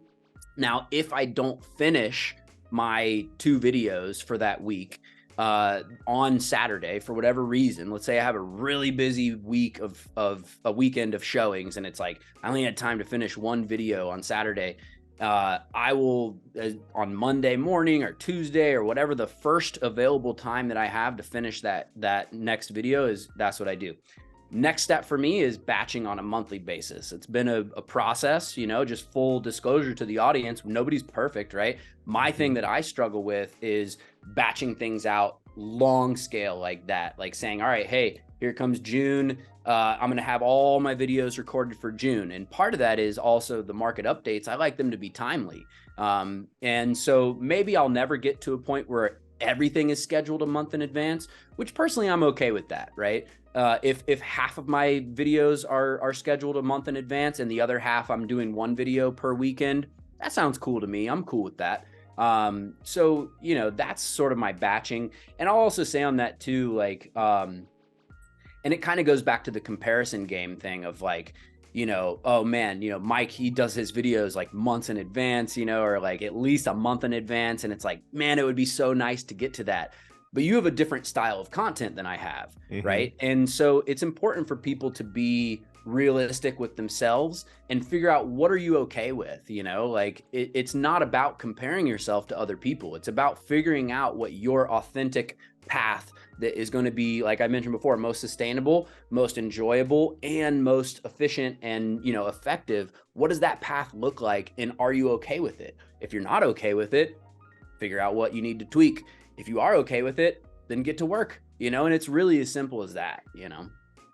Now, if I don't finish my 2 videos for that week, on Saturday, for whatever reason, let's say I have a really busy week of a weekend of showings, and it's like I only had time to finish 1 video on Saturday. I will on Monday morning or Tuesday or whatever the first available time that I have to finish that next video is, that's what I do. Next step for me is batching on a monthly basis. It's been a process, you know, just full disclosure to the audience. Nobody's perfect, right? My thing that I struggle with is batching things out long scale like that, like saying, all right, hey, here comes June. I'm going to have all my videos recorded for June. And part of that is also the market updates. I like them to be timely. And so maybe I'll never get to a point where everything is scheduled a month in advance, which personally I'm okay with that, right? If half of my videos are scheduled a month in advance and the other half I'm doing one video per weekend, that sounds cool to me. I'm cool with that. So, you know, that's sort of my batching. And I'll also say on that too, like, and it kind of goes back to the comparison game thing of like, you know, oh man, you know, Mike, he does his videos like months in advance, you know, or like at least a month in advance. And it's like, man, it would be so nice to get to that. But you have a different style of content than I have, right? And so it's important for people to be realistic with themselves and figure out what are you okay with, you know, like it's not about comparing yourself to other people. It's about figuring out what your authentic path that is going to be, like I mentioned before, most sustainable, most enjoyable, and most efficient and, you know, effective. What does that path look like? And are you okay with it? If you're not okay with it, figure out what you need to tweak. If you are okay with it, then get to work, you know, and it's really as simple as that, you know?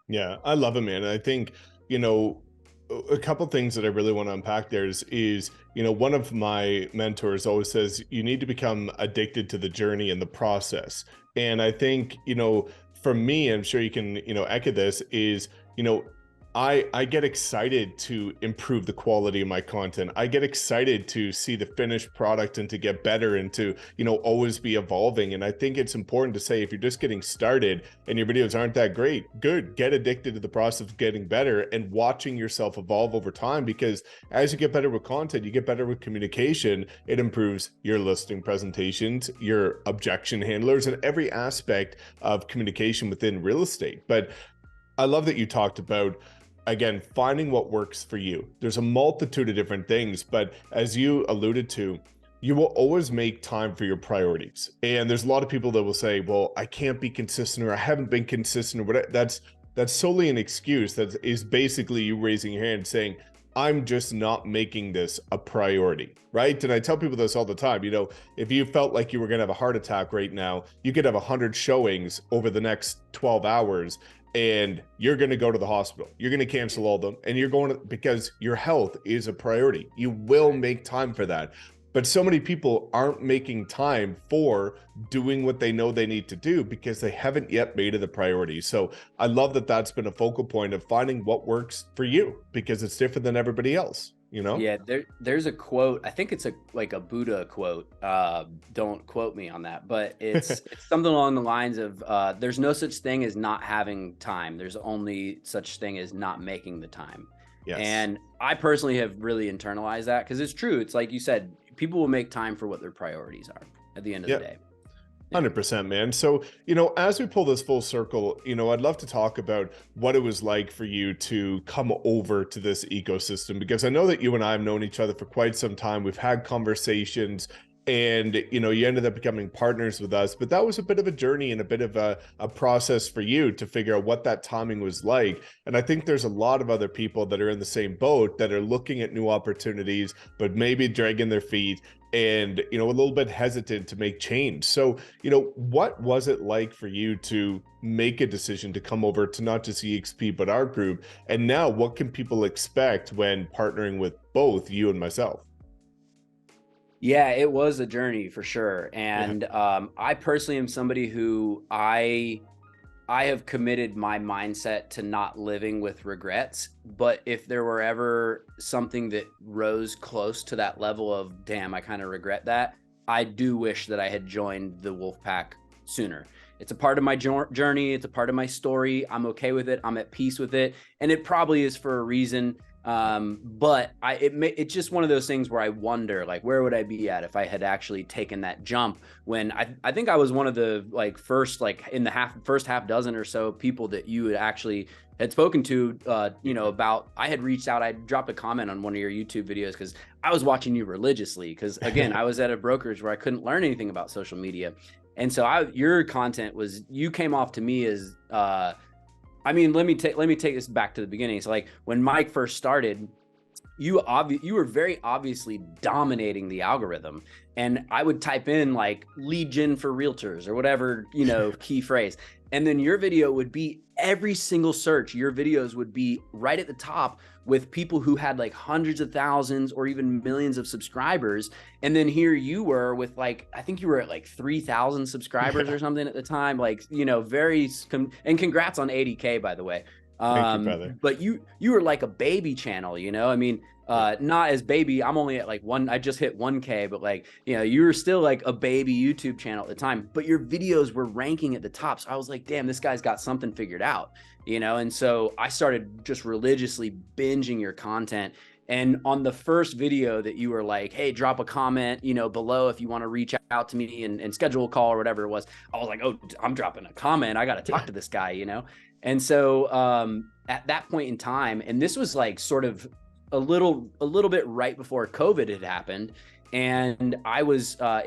Yeah, I love it, man. I think, you know, a couple things that I really want to unpack there is, you know, one of my mentors always says, you need to become addicted to the journey and the process. And I think, you know, for me, I'm sure you can, you know, echo this is, you know, I get excited to improve the quality of my content. I get excited to see the finished product and to get better and to, you know, always be evolving. And I think it's important to say, if you're just getting started and your videos aren't that great, good, get addicted to the process of getting better and watching yourself evolve over time, because as you get better with content, you get better with communication. It improves your listing presentations, your objection handlers, and every aspect of communication within real estate. But I love that you talked about, again, finding what works for you. There's a multitude of different things, but as you alluded to, you will always make time for your priorities. And there's a lot of people that will say, well, I can't be consistent, or I haven't been consistent, or whatever. That's solely an excuse. That is basically you raising your hand saying, I'm just not making this a priority, right? And I tell people this all the time, you know, if you felt like you were going to have a heart attack right now, you could have 100 showings over the next 12 hours. And you're going to go to the hospital. You're going to cancel all of them. And you're going to, because your health is a priority. You will make time for that. But so many people aren't making time for doing what they know they need to do because they haven't yet made it a priority. So I love that that's been a focal point of finding what works for you, because it's different than everybody else. You know? Yeah, there's a quote. I think it's like a Buddha quote. Don't quote me on that, but it's something along the lines of there's no such thing as not having time. There's only such thing as not making the time. Yes. And I personally have really internalized that, because it's true. It's like you said, people will make time for what their priorities are at the end of the day. 100%, man. So, you know, as we pull this full circle, you know, I'd love to talk about what it was like for you to come over to this ecosystem, because I know that you and I have known each other for quite some time. We've had conversations, and, you know, you ended up becoming partners with us, but that was a bit of a journey and a bit of a process for you to figure out what that timing was like. And I think there's a lot of other people that are in the same boat, that are looking at new opportunities, but maybe dragging their feet and, you know, a little bit hesitant to make change. So, you know, what was it like for you to make a decision to come over to not just EXP, but our group? And now what can people expect when partnering with both you and myself? Yeah, it was a journey for sure. And I personally am somebody who I have committed my mindset to not living with regrets. But if there were ever something that rose close to that level of, damn, I kind of regret that, I do wish that I had joined the Wolfpack sooner. It's a part of my journey. It's a part of my story. I'm okay with it. I'm at peace with it. And it probably is for a reason. But it's just one of those things where I wonder, like, where would I be at if I had actually taken that jump when I think I was one of the like first, like in the first half dozen or so people that you had spoken to, about, I had reached out, I dropped a comment on one of your YouTube videos because I was watching you religiously. Cause again, I was at a brokerage where I couldn't learn anything about social media. And so your content you came off to me as, let me take this back to the beginning. So like when Mike first started, you were very obviously dominating the algorithm, and I would type in like lead gen for realtors or whatever, key phrase. And then your video would be every single search. Your videos would be right at the top with people who had like hundreds of thousands or even millions of subscribers. And then here you were with like, I think you were at like 3,000 subscribers or something at the time. Like, and congrats on 80K, by the way. Thank you, brother. But you were like a baby channel, I mean, not as baby. I'm only at like I just hit 1K, but like, you were still like a baby YouTube channel at the time, but your videos were ranking at the top. So I was like, damn, this guy's got something figured out, And so I started just religiously binging your content. And on the first video that you were like, hey, drop a comment, below if you want to reach out to me and schedule a call or whatever it was. I was like, oh, I'm dropping a comment. I got to talk to this guy, And so at that point in time, and this was like sort of a little bit right before COVID had happened. And I was I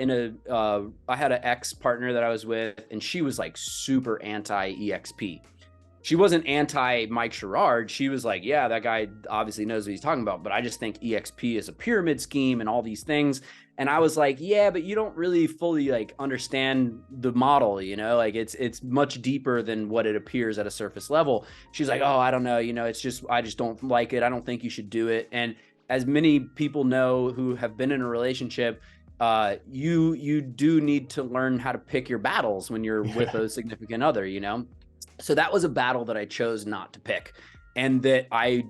had an ex partner that I was with, and she was like super anti EXP. She wasn't anti Mike Sherrard. She was like, yeah, that guy obviously knows what he's talking about, but I just think EXP is a pyramid scheme and all these things. And I was like, yeah, but you don't really fully like understand the model, like it's much deeper than what it appears at a surface level. She's like, oh, I don't know. I just don't like it. I don't think you should do it. And as many people know who have been in a relationship, you do need to learn how to pick your battles when you're with a significant other, So that was a battle that I chose not to pick, and that I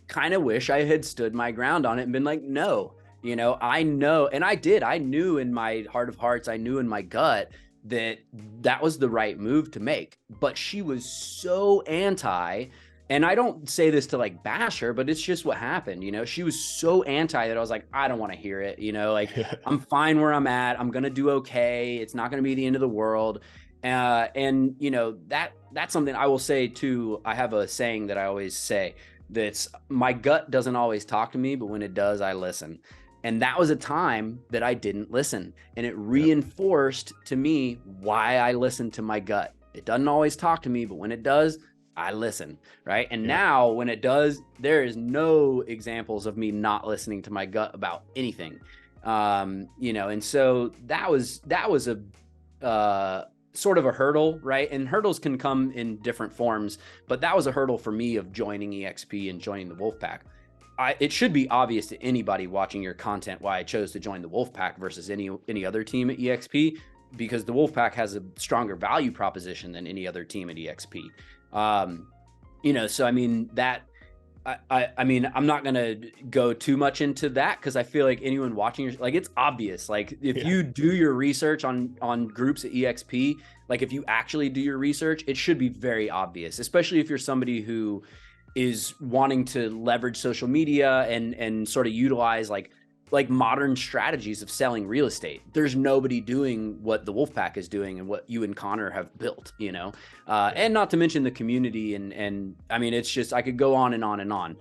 kind of wish I had stood my ground on it and been like, no, I know. And I did. I knew in my heart of hearts, I knew in my gut that was the right move to make. But she was so anti, and I don't say this to like bash her, but it's just what happened. She was so anti that I was like, I don't want to hear it. I'm fine where I'm at. I'm going to do okay. It's not going to be the end of the world. And that's something I will say too. I have a saying that I always say, that's my gut doesn't always talk to me, but when it does, I listen. And that was a time that I didn't listen, and it reinforced to me why I listen to my gut. It doesn't always talk to me, but when it does, I listen. Right. And now when it does, there is no examples of me not listening to my gut about anything. And so that was a, sort of a hurdle, right? And hurdles can come in different forms, but that was a hurdle for me of joining EXP and joining the Wolfpack. It should be obvious to anybody watching your content why I chose to join the Wolfpack versus any other team at EXP, because the Wolfpack has a stronger value proposition than any other team at EXP. So I mean that. I mean, I'm not going to go too much into that because I feel like anyone watching, like, it's obvious. Like if you do your research on groups at EXP, like if you actually do your research, it should be very obvious, especially if you're somebody who is wanting to leverage social media and sort of utilize like modern strategies of selling real estate. There's nobody doing what the Wolfpack is doing and what you and Connor have built, and not to mention the community. And I mean, it's just, I could go on and on and on.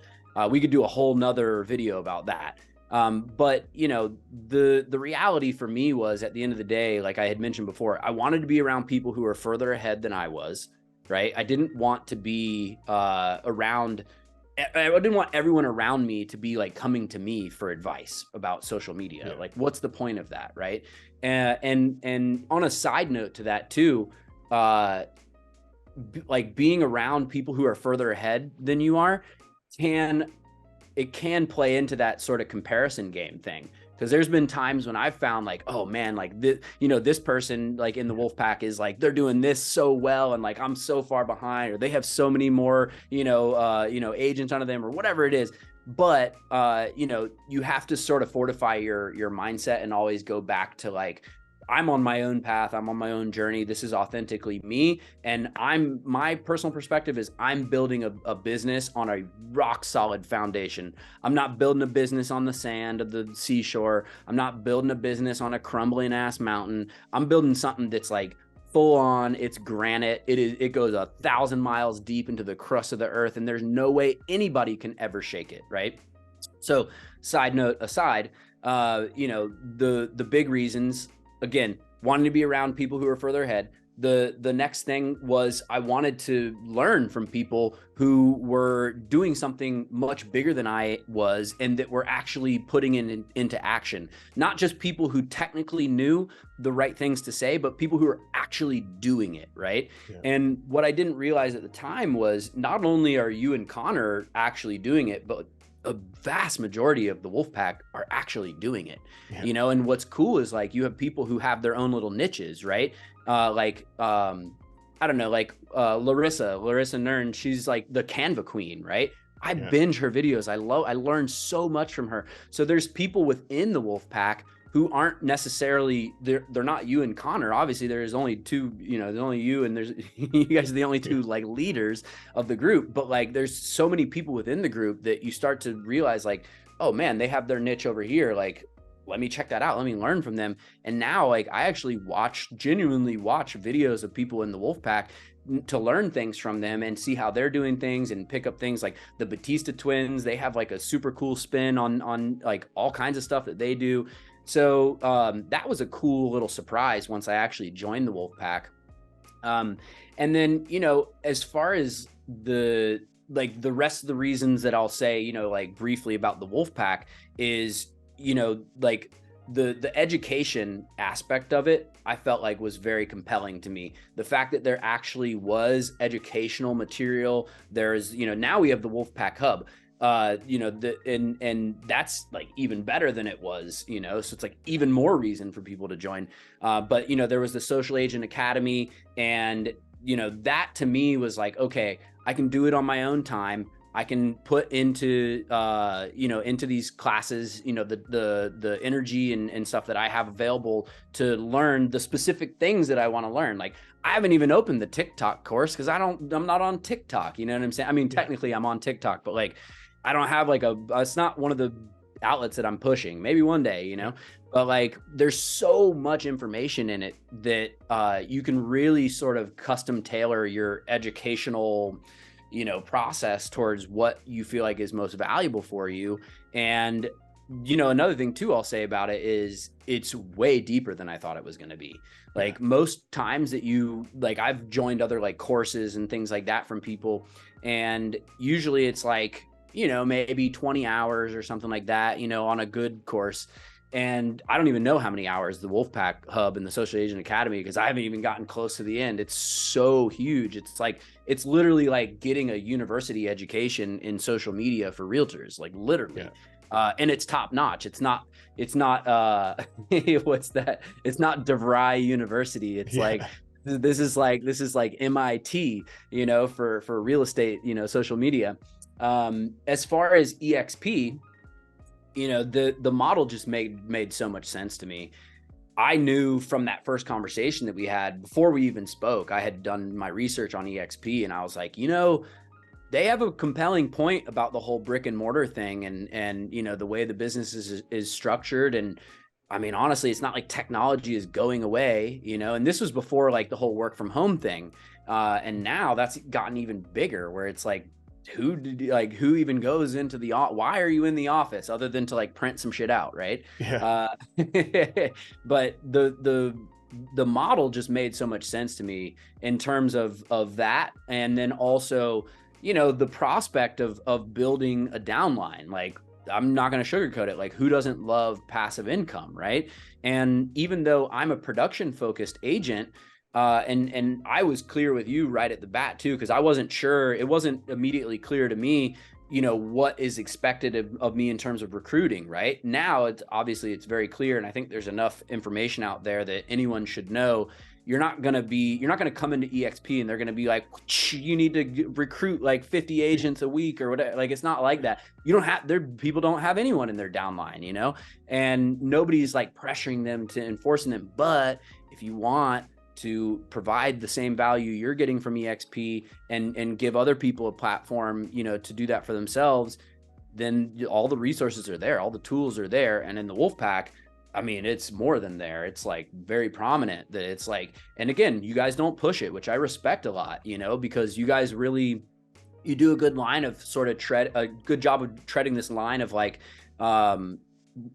We could do a whole nother video about that. But the reality for me was, at the end of the day, like I had mentioned before, I wanted to be around people who are further ahead than I was, right? I didn't want to be I didn't want everyone around me to be like coming to me for advice about social media. Yeah. Like, what's the point of that, right? And on a side note to that too, like being around people who are further ahead than you are can play into that sort of comparison game thing. Because there's been times when I've found like, oh man, like this person like in the Wolfpack is like, they're doing this so well, and like I'm so far behind, or they have so many more, agents under them, or whatever it is. But you have to sort of fortify your mindset and always go back to like, I'm on my own path. I'm on my own journey. This is authentically me. And my personal perspective is I'm building a business on a rock solid foundation. I'm not building a business on the sand of the seashore. I'm not building a business on a crumbling ass mountain. I'm building something that's like full on. It's granite. It goes 1,000 miles deep into the crust of the earth. And there's no way anybody can ever shake it. Right. So side note aside, the big reasons, again, wanting to be around people who are further ahead. The next thing was I wanted to learn from people who were doing something much bigger than I was and that were actually putting it into action. Not just people who technically knew the right things to say, but people who are actually doing it, right? Yeah. And what I didn't realize at the time was not only are you and Connor actually doing it, but a vast majority of the Wolfpack are actually doing it, and what's cool is like, you have people who have their own little niches, right? I don't know, Larissa Nern, she's like the Canva queen, right? I binge her videos. I learned so much from her. So there's people within the Wolfpack who aren't necessarily, they're not you and Connor. Obviously there's only two, there's only you and there's you guys are the only two like leaders of the group, but like there's so many people within the group that you start to realize like, oh man, they have their niche over here. Like, let me check that out. Let me learn from them. And now like I actually genuinely watch videos of people in the Wolfpack to learn things from them and see how they're doing things and pick up things like the Batista twins. They have like a super cool spin on like all kinds of stuff that they do. So that was a cool little surprise once I actually joined the Wolfpack. And then, as far as the rest of the reasons that I'll say, like briefly about the Wolfpack is, like the education aspect of it, I felt like was very compelling to me. The fact that there actually was educational material. There's, now we have the Wolfpack Hub. And that's like even better than it was, so it's like even more reason for people to join. But there was the Social Agent Academy, and that to me was like, okay, I can do it on my own time. I can put into into these classes, the energy and stuff that I have available to learn the specific things that I want to learn. Like, I haven't even opened the TikTok course because I'm not on TikTok. You know what I'm saying? I mean, technically I'm on TikTok, but like, I don't have like it's not one of the outlets that I'm pushing. Maybe one day, but like there's so much information in it that you can really sort of custom tailor your educational, process towards what you feel like is most valuable for you. And, another thing too, I'll say about it is it's way deeper than I thought it was going to be. Like most times that I've joined other like courses and things like that from people. And usually it's like, maybe 20 hours or something like that, on a good course. And I don't even know how many hours the Wolfpack Hub and the Social Agent Academy, because I haven't even gotten close to the end. It's so huge. It's literally like getting a university education in social media for realtors, like literally. And it's top notch. It's not what's that? It's not DeVry University. It's like, this is like MIT, for real estate, social media. As far as EXP, the model just made so much sense to me. I knew from that first conversation that we had before we even spoke, I had done my research on EXP, and I was like, they have a compelling point about the whole brick and mortar thing and the way the business is structured. And I mean, honestly, it's not like technology is going away, and this was before like the whole work from home thing. And now that's gotten even bigger, where it's like, who even goes into why are you in the office other than to like print some shit out, right? But the model just made so much sense to me in terms of that. And then also, the prospect of building a downline. Like, I'm not going to sugarcoat it. Like, who doesn't love passive income, right? And even though I'm a production focused agent, and I was clear with you right at the bat too, because I wasn't sure. It wasn't immediately clear to me, what is expected of me in terms of recruiting. Right now, it's very clear, and I think there's enough information out there that anyone should know. you're not going to come into EXP and they're going to be like, you need to recruit like 50 agents a week or whatever. Like, it's not like that. You don't have, people don't have anyone in their downline, you know, and nobody's like pressuring them to enforcing them. But if you want to provide the same value you're getting from EXP and give other people a platform, you know, to do that for themselves, then all the resources are there, all the tools are there. And in the Wolfpack, I mean, it's more than there. It's like very prominent that it's like, and again, you guys don't push it, which I respect a lot, you know, because you guys really, you do a good line of sort of a good job of treading this line of like,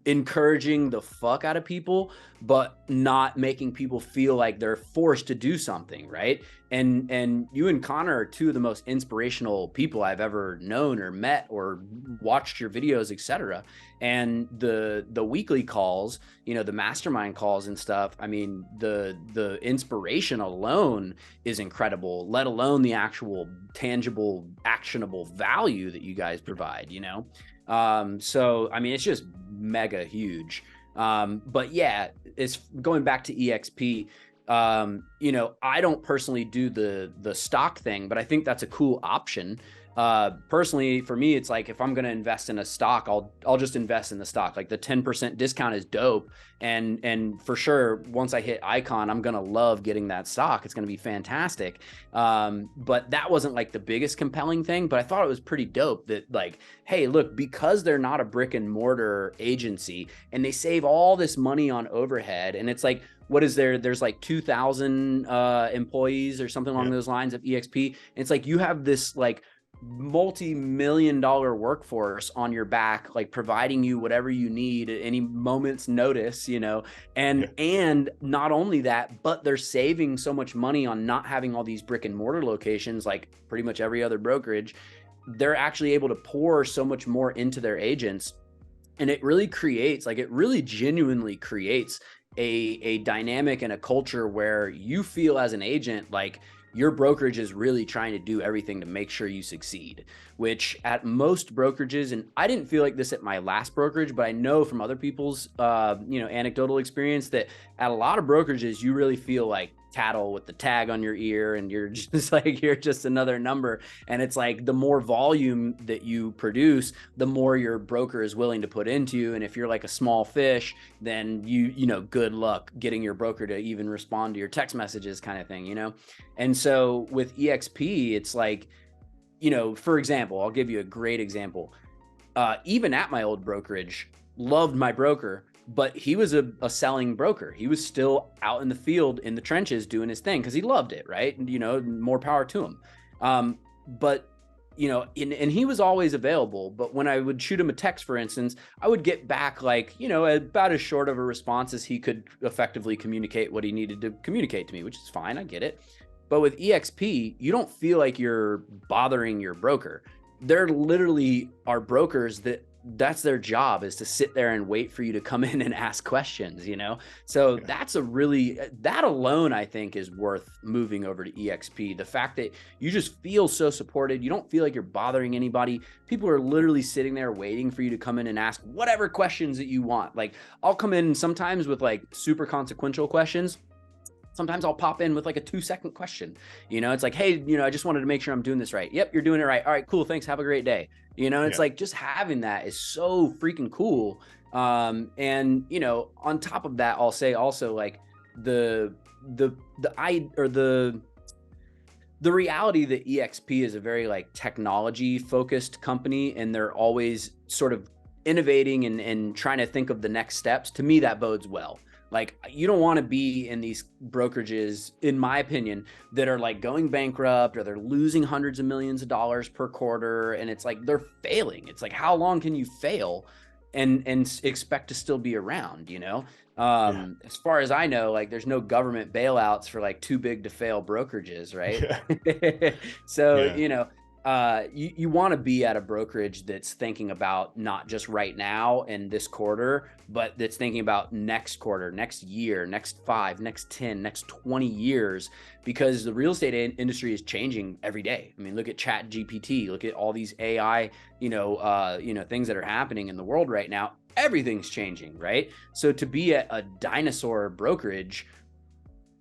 encouraging the fuck out of people, but not making people feel like they're forced to do something, right? And you and Connor are two of the most inspirational people I've ever known or met or watched your videos, etc. And the weekly calls, you know, the mastermind calls and stuff, I mean, the inspiration alone is incredible, let alone the actual tangible, actionable value that you guys provide, you know? So, I mean, it's just mega huge. But yeah, it's going back to EXP. You know, I don't personally do the stock thing, but I think that's a cool option. Personally, for me, it's like, if I'm going to invest in a stock, I'll just invest in the stock. Like the 10% discount is dope. And for sure, once I hit Icon, I'm going to love getting that stock. It's going to be fantastic. But that wasn't like the biggest compelling thing, but I thought it was pretty dope that like, hey, look, because they're not a brick and mortar agency and they save all this money on overhead, and it's like, what is there's like 2,000 employees or something along those lines of EXP. And it's like, you have this like multi-million-dollar workforce on your back, like providing you whatever you need at any moment's notice, you know, and not only that, but they're saving so much money on not having all these brick and mortar locations, like pretty much every other brokerage. They're actually able to pour so much more into their agents. And it really creates, like, it really genuinely creates a dynamic and a culture where you feel as an agent like your brokerage is really trying to do everything to make sure you succeed, which at most brokerages, and I didn't feel like this at my last brokerage, but I know from other people's, you know, anecdotal experience that at a lot of brokerages, you really feel like cattle with the tag on your ear and you're just like, you're just another number. And it's like, the more volume that you produce, the more your broker is willing to put into you. And if you're like a small fish, then you know, good luck getting your broker to even respond to your text messages kind of thing, you know? And so with EXP, it's like, you know, for example, I'll give you a great example. Even at my old brokerage, loved my broker, but he was a selling broker. He was still out in the field in the trenches doing his thing because he loved it, right? And, you know, more power to him. But, you know, and he was always available. But when I would shoot him a text, for instance, I would get back like, you know, about as short of a response as he could effectively communicate what he needed to communicate to me, which is fine. I get it. But with EXP, you don't feel like you're bothering your broker. There literally are brokers that's their job, is to sit there and wait for you to come in and ask questions, you know? So that's that alone, I think, is worth moving over to EXP. The fact that you just feel so supported, you don't feel like you're bothering anybody. People are literally sitting there waiting for you to come in and ask whatever questions that you want. Like, I'll come in sometimes with like super consequential questions. Sometimes I'll pop in with like a 2-second question. You know, it's like, hey, you know, I just wanted to make sure I'm doing this right. Yep, you're doing it right. All right, cool. Thanks. Have a great day. You know, it's like, just having that is so freaking cool. And, you know, on top of that, I'll say also like the reality that EXP is a very like technology focused company, and they're always sort of innovating and trying to think of the next steps. To me, that bodes well. Like, you don't want to be in these brokerages, in my opinion, that are like going bankrupt or they're losing hundreds of millions of dollars per quarter. And it's like, they're failing. It's like, how long can you fail and expect to still be around, you know? As far as I know, like, there's no government bailouts for like too big to fail brokerages, right? So, you know, you want to be at a brokerage that's thinking about not just right now and this quarter, but that's thinking about next quarter, next year, next 5, next 10, next 20 years, because the real estate industry is changing every day. I mean, look at Chat GPT, look at all these AI, you know, things that are happening in the world right now. Everything's changing, right? So to be at a dinosaur brokerage,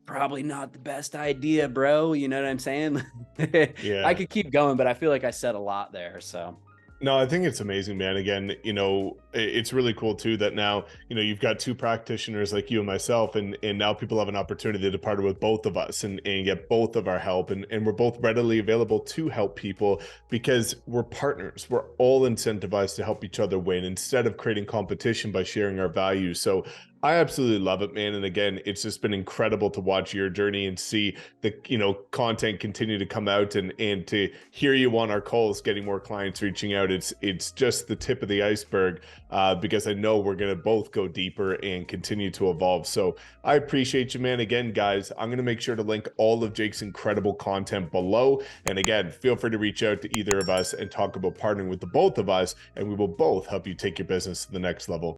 probably not the best idea, bro. You know what I'm saying? I Yeah. could keep going, but I feel like I said a lot there. So No, I think it's amazing, man. Again, it's really cool too that now, you've got two practitioners like you and myself, and now people have an opportunity to partner with both of us and get both of our help. And we're both readily available to help people because we're partners. We're all incentivized to help each other win instead of creating competition by sharing our values. So I absolutely love it, man. And again, it's just been incredible to watch your journey and see the, content continue to come out and to hear you on our calls, getting more clients reaching out. It's just the tip of the iceberg, because I know we're going to both go deeper and continue to evolve. So I appreciate you, man. Again, guys, I'm going to make sure to link all of Jake's incredible content below. And again, feel free to reach out to either of us and talk about partnering with the both of us, and we will both help you take your business to the next level.